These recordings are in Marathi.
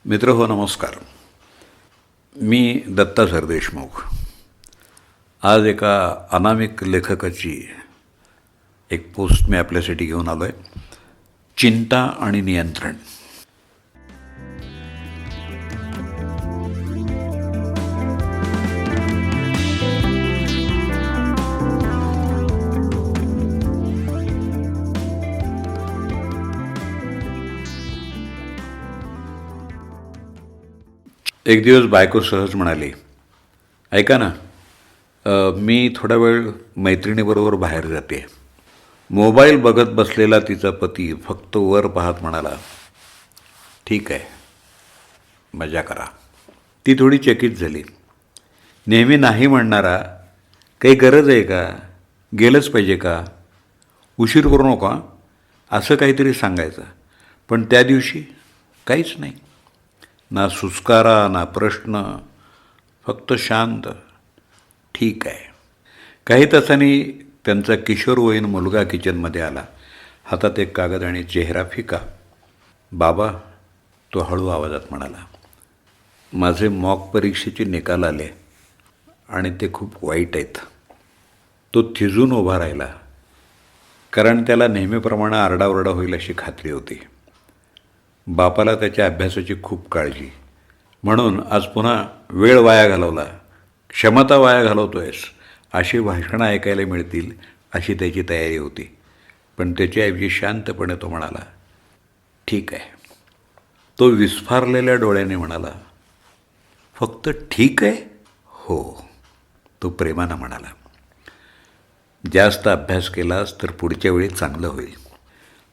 मित्र हो नमस्कार. मी दत्ता सरदेशमुख. आज एका अनामिक लेखकाची एक पोस्ट मी आपल्यासाठी घेऊन आलो आहे. चिंता आणि नियंत्रण. एक दिवस बायको सहज म्हणाली, ऐका ना, मी थोडा वेळ मैत्रिणीबरोबर बाहेर जाते. मोबाईल बघत बसलेला तिचा पती फक्त वर पाहत म्हणाला, ठीक आहे, मजा करा. ती थोडी चकित झाली. नेहमी नाही म्हणणारा, काही गरज आहे का, गेलंच पाहिजे का, उशीर करू नका, असं काहीतरी सांगायचं. पण त्या दिवशी काहीच नाही. ना सुस्कारा ना प्रश्न, फक्त शांत. ठीक आहे. काही तासांनी त्यांचा किशोरवयीन मुलगा किचनमध्ये आला. हातात एक कागद आणि चेहरा फिका. बाबा, तो हळू आवाजात म्हणाला, माझे मॉक परीक्षेचे निकाल आले आणि ते खूप वाईट आहेत. तो थिजून उभा राहिला, कारण त्याला नेहमीप्रमाणे आरडाओरडा होईल अशी खात्री होती. बापाला त्याच्या अभ्यासाची खूप काळजी, म्हणून आज पुन्हा वेळ वाया घालवला, क्षमता वाया घालवतोयस अशी भाषणं ऐकायला मिळतील अशी त्याची तयारी होती. पण त्याच्याऐवजी शांतपणे तो म्हणाला, ठीक आहे. तो विस्फारलेल्या डोळ्याने म्हणाला, फक्त ठीक आहे? हो. तो प्रेमानं म्हणाला, जास्त अभ्यास केलास तर पुढच्या वेळी चांगलं होईल.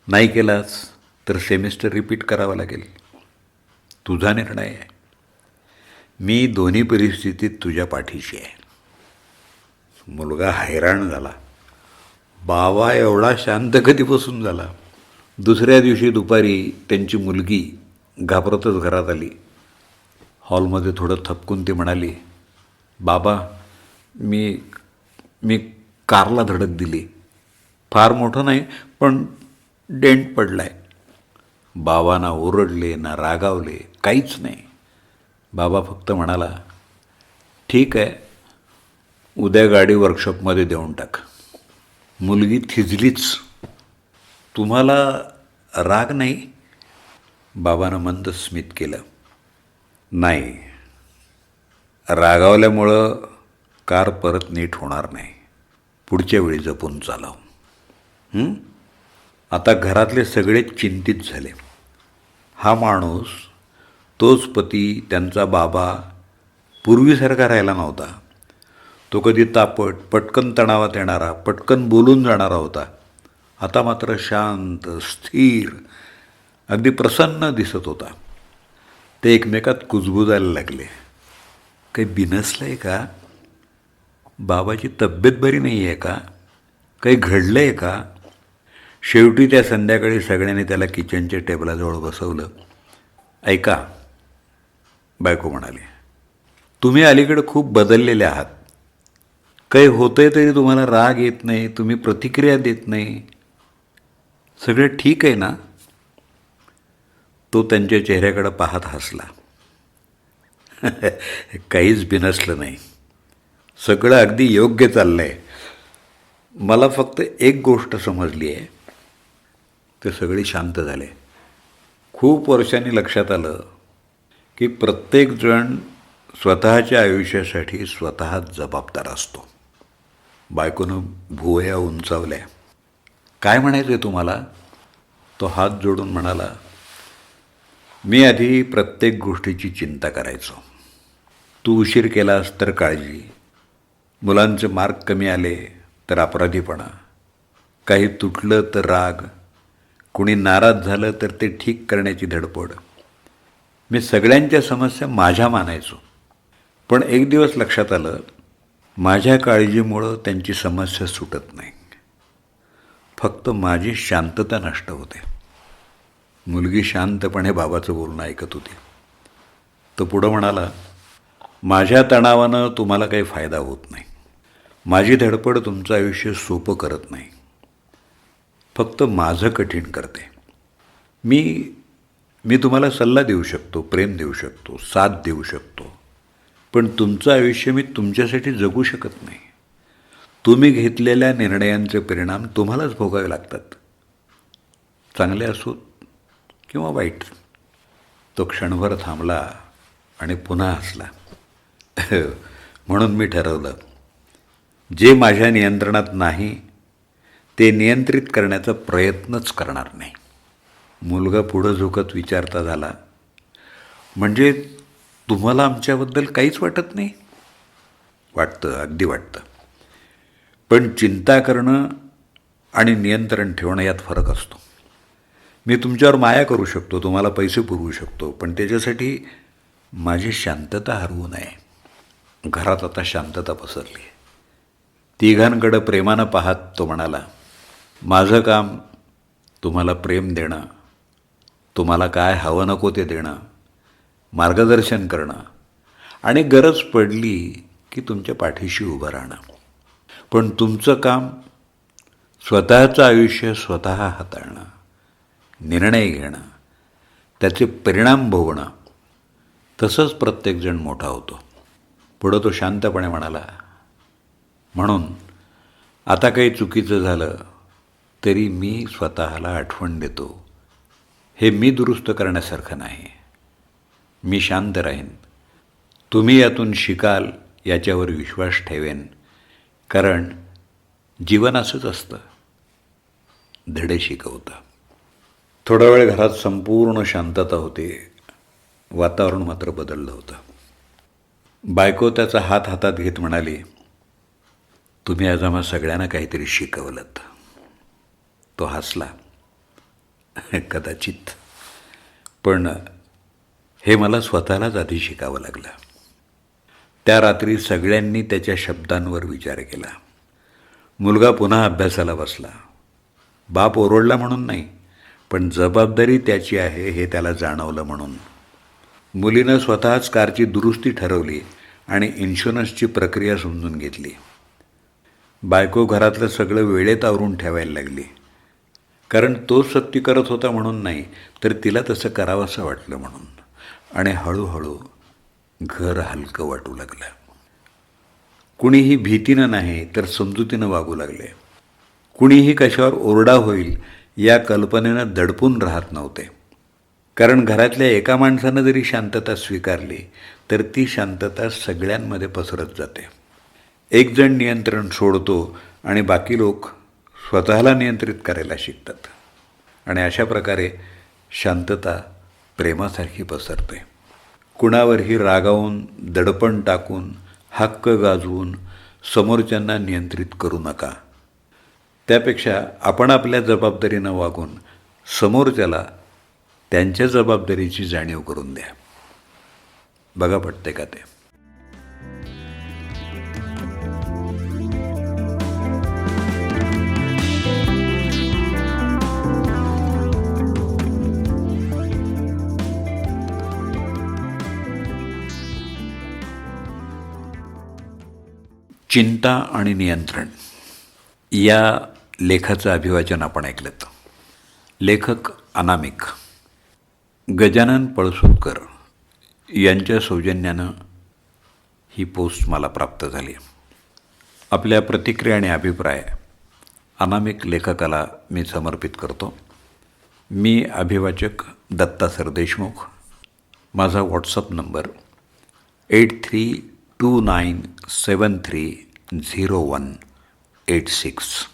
नाही केलास तर सेमिस्टर रिपीट करावं लागेल. तुझा निर्णय आहे. मी दोन्ही परिस्थितीत तुझ्या पाठीशी आहे. मुलगा हैराण झाला. बाबा एवढा शांत कधीपासून झाला? दुसऱ्या दिवशी दुपारी त्यांची मुलगी घाबरतच घरात आली. हॉलमध्ये थोडं थपकून ती म्हणाली, बाबा, मी मी कारला धडक दिली. फार मोठं नाही, पण डेंट पडला आहे. बाबा ना ओरडले ना रागावले, काहीच नाही. बाबा फक्त म्हणाला, ठीक आहे, उद्या गाडी वर्कशॉपमध्ये देऊन टाक. मुलगी थिजलीच. तुम्हाला राग नाही? बाबानं मंद स्मित केलं. नाही, रागावल्यामुळं कार परत नीट होणार नाही. पुढच्या वेळी जपून चालव. आता घरातले सगळे चिंतित झाले. हा माणूस, तोच पती, त्यांचा बाबा पूर्वीसारखा राहिला नव्हता. तो कधी तापट, पटकन तणावात येणारा, पटकन बोलून जाणारा होता. आता मात्र शांत, स्थिर, अगदी प्रसन्न दिसत होता. ते एकमेकात कुजबुजायला लागले. काही बिनसलं आहे का? बाबाची तब्येत बरी नाही आहे का? काही घडलं आहे का? शेवटी त्या संध्याकाळी सगळ्यांनी त्याला किचनच्या टेबलाजवळ बसवलं. ऐका, बायको म्हणाली, तुम्ही अलीकडे खूप बदललेले आहात. काही होतंय तरी तुम्हाला राग येत नाही, तुम्ही प्रतिक्रिया देत नाही. सगळं ठीक आहे ना? तो त्यांच्या चेहऱ्याकडे पाहत हसला. काहीच बिनसलं नाही. सगळं अगदी योग्य चाललं आहे. मला फक्त एक गोष्ट समजली आहे. ते सगळे शांत झाले. खूप वर्षांनी लक्षात आलं की प्रत्येकजण स्वतःच्या आयुष्यासाठी स्वतः जबाबदार असतो. बायकोनं भुवया उंचावल्या. काय म्हणायचं आहे तुम्हाला? तो हात जोडून म्हणाला, मी आधी प्रत्येक गोष्टीची चिंता करायचो. तू उशीर केलास तर काळजी, मुलांचे मार्क कमी आले तर अपराधीपणा, काही तुटलं तर राग, कुणी नाराज झालं तर ते ठीक करण्याची धडपड. मी सगळ्यांच्या समस्या माझ्या मानायचो. पण एक दिवस लक्षात आलं, माझ्या काळजीमुळं त्यांची समस्या सुटत नाही, फक्त माझी शांतता नष्ट होते. मुलगी शांतपणे बाबाचं बोलणं ऐकत होती. तो पुढं म्हणाला, माझ्या तणावानं तुम्हाला काही फायदा होत नाही. माझी धडपड तुमचं आयुष्य सोपं करत नाही, फक्त माझं कठीण करते. मी मी तुम्हाला सल्ला देऊ शकतो, प्रेम देऊ शकतो, साथ देऊ शकतो, पण तुमचं आयुष्य मी तुमच्यासाठी जगू शकत नाही. तुम्ही घेतलेल्या निर्णयांचे परिणाम तुम्हालाच भोगावे लागतात, चांगले असोत किंवा वाईट. तो क्षणभर थांबला आणि पुन्हा हसला. म्हणून मी ठरवलं, जे माझ्या नियंत्रणात नाही ते नियंत्रित करण्याचा प्रयत्नच करणार नाही. मुलगा पुढं झुकत विचारता झाला, म्हणजे तुम्हाला आमच्याबद्दल काहीच वाटत नाही? वाटतं, अगदी वाटतं. पण चिंता करणं आणि नियंत्रण ठेवणं यात फरक असतो. मी तुमच्यावर माया करू शकतो, तुम्हाला पैसे पुरवू शकतो, पण त्याच्यासाठी माझी शांतता हरवू नये. घरात आता शांतता पसरली. तिघांकडं प्रेमानं पाहत तो म्हणाला, माझं काम तुम्हाला प्रेम देणं, तुम्हाला काय हवं नको ते देणं, मार्गदर्शन करणं आणि गरज पडली की तुमच्या पाठीशी उभं राहणं. पण तुमचं काम स्वतःचं आयुष्य स्वतः हाताळणं, निर्णय घेणं, त्याचे परिणाम भोगणं. तसंच प्रत्येकजण मोठा होतो. पुढं तो शांतपणे म्हणाला, म्हणून आता काही चुकीचं झालं तरी मी स्वतःला आठवण देतो, हे मी दुरुस्त करण्यासारखं नाही. मी शांत राहीन, तुम्ही यातून शिकाल याच्यावर विश्वास ठेवेन, कारण जीवन असंच असतं, धडे शिकवतं. थोडा वेळ घरात संपूर्ण शांतता होती. वातावरण मात्र बदललं होतं. बायको त्याचा हात हातात घेत म्हणाली, तुम्ही आज आम्हा सगळ्यांना काहीतरी शिकवलंत. तो हसला, कदाचित, पण हे मला स्वतःलाच आधी शिकावं लागलं. त्या रात्री सगळ्यांनी त्याच्या शब्दांवर विचार केला. मुलगा पुन्हा अभ्यासाला बसला. बाप ओरडला म्हणून नाही, पण जबाबदारी त्याची आहे हे त्याला जाणवलं म्हणून. मुलीनं स्वतःच कारची दुरुस्ती ठरवली आणि इन्शुरन्सची प्रक्रिया समजून घेतली. बायको घरातलं सगळं वेळेत आवरून ठेवायला लागली, कारण तोच सक्ती करत होता म्हणून नाही, तर तिला तसं करावंसं वाटलं म्हणून. आणि हळूहळू घर हलकं वाटू लागलं. कुणीही भीतीनं नाही तर समजुतीनं वागू लागले. कुणीही कशावर ओरडा होईल या कल्पनेनं दडपून राहत नव्हते, कारण घरातल्या एका माणसानं जरी शांतता स्वीकारली तर ती शांतता सगळ्यांमध्ये पसरत जाते. एक जण नियंत्रण सोडतो आणि बाकी लोक स्वतःला नियंत्रित करायला शिकतात, आणि अशा प्रकारे शांतता प्रेमासारखी पसरते. कुणावरही रागावून, दडपण टाकून, हक्क गाजवून समोरच्यांना नियंत्रित करू नका. त्यापेक्षा आपण आपल्या जबाबदारीनं वागून समोरच्याला त्यांच्या जबाबदारीची जाणीव करून द्या. बघा पटते का ते. चिंता आणि नियंत्रण या लेखाचं अभिवाचन आपण ऐकलं. लेखक अनामिक. गजानन पळसुटकर यांच्या सौजन्यानं ही पोस्ट मला प्राप्त झाली. आपल्या प्रतिक्रिया आणि अभिप्राय अनामिक लेखकाला मी समर्पित करतो. मी अभिवाचक दत्ता सरदेशमुख. माझा व्हॉट्सअप नंबर 8329730186.